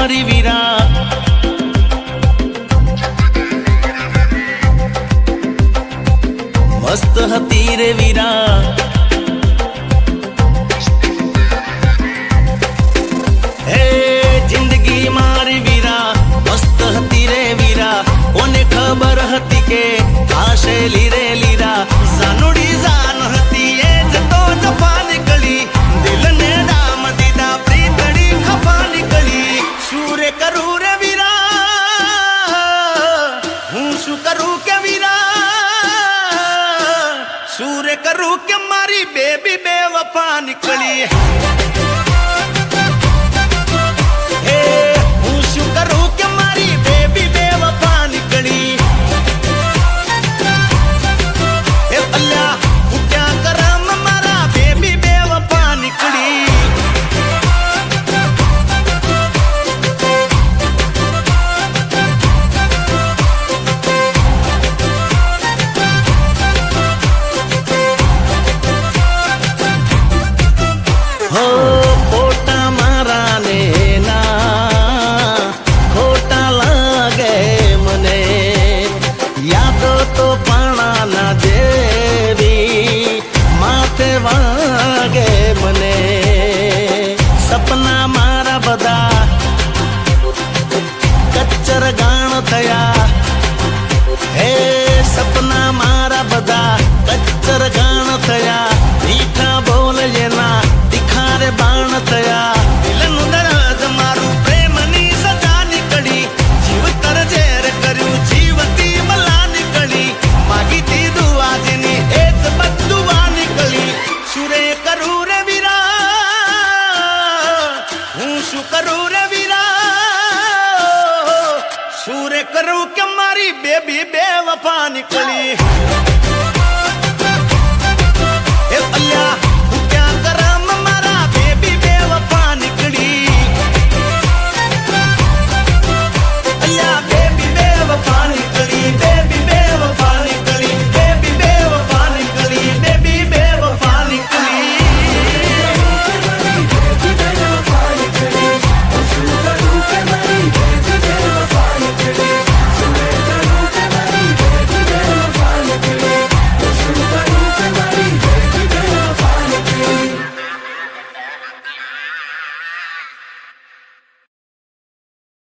મારી વીરા મસ્ત હતી રે વીરા હે જિંદગી મારી વીરા મસ્ત હતી રે વીરા ઓને ખબર હતી કે આશે લીરે લીરા સાનુડી જાન હતી એ જતો જફા નીકળી દિલને ડામ દીધા પ્રીતડી ખફા નીકળી શું રે કરું રે વીરા હું શું કરું કે વીરા શું રે કરું કે મારી બેબી બેવફા નીકળી વાગે મને સપના મારા બધા કચ્ચર ગાણ થયા હે સપના મારા બધા કચ્ચર ગાણ થયા મીઠા બોલ એના તિખારે બાણ થયા દિલનું દરદ મારું પ્રેમની સજા નીકળી જીવતર ઝેર કર્યું જીવતી મલા નીકળી માગીતી દુઆ જેની એ જ બધું નીકળી સુરે કરું રે વીરા હું શું કરું રે વીરા સુરે કરું કે મારી બેબી બેવફા નીકળી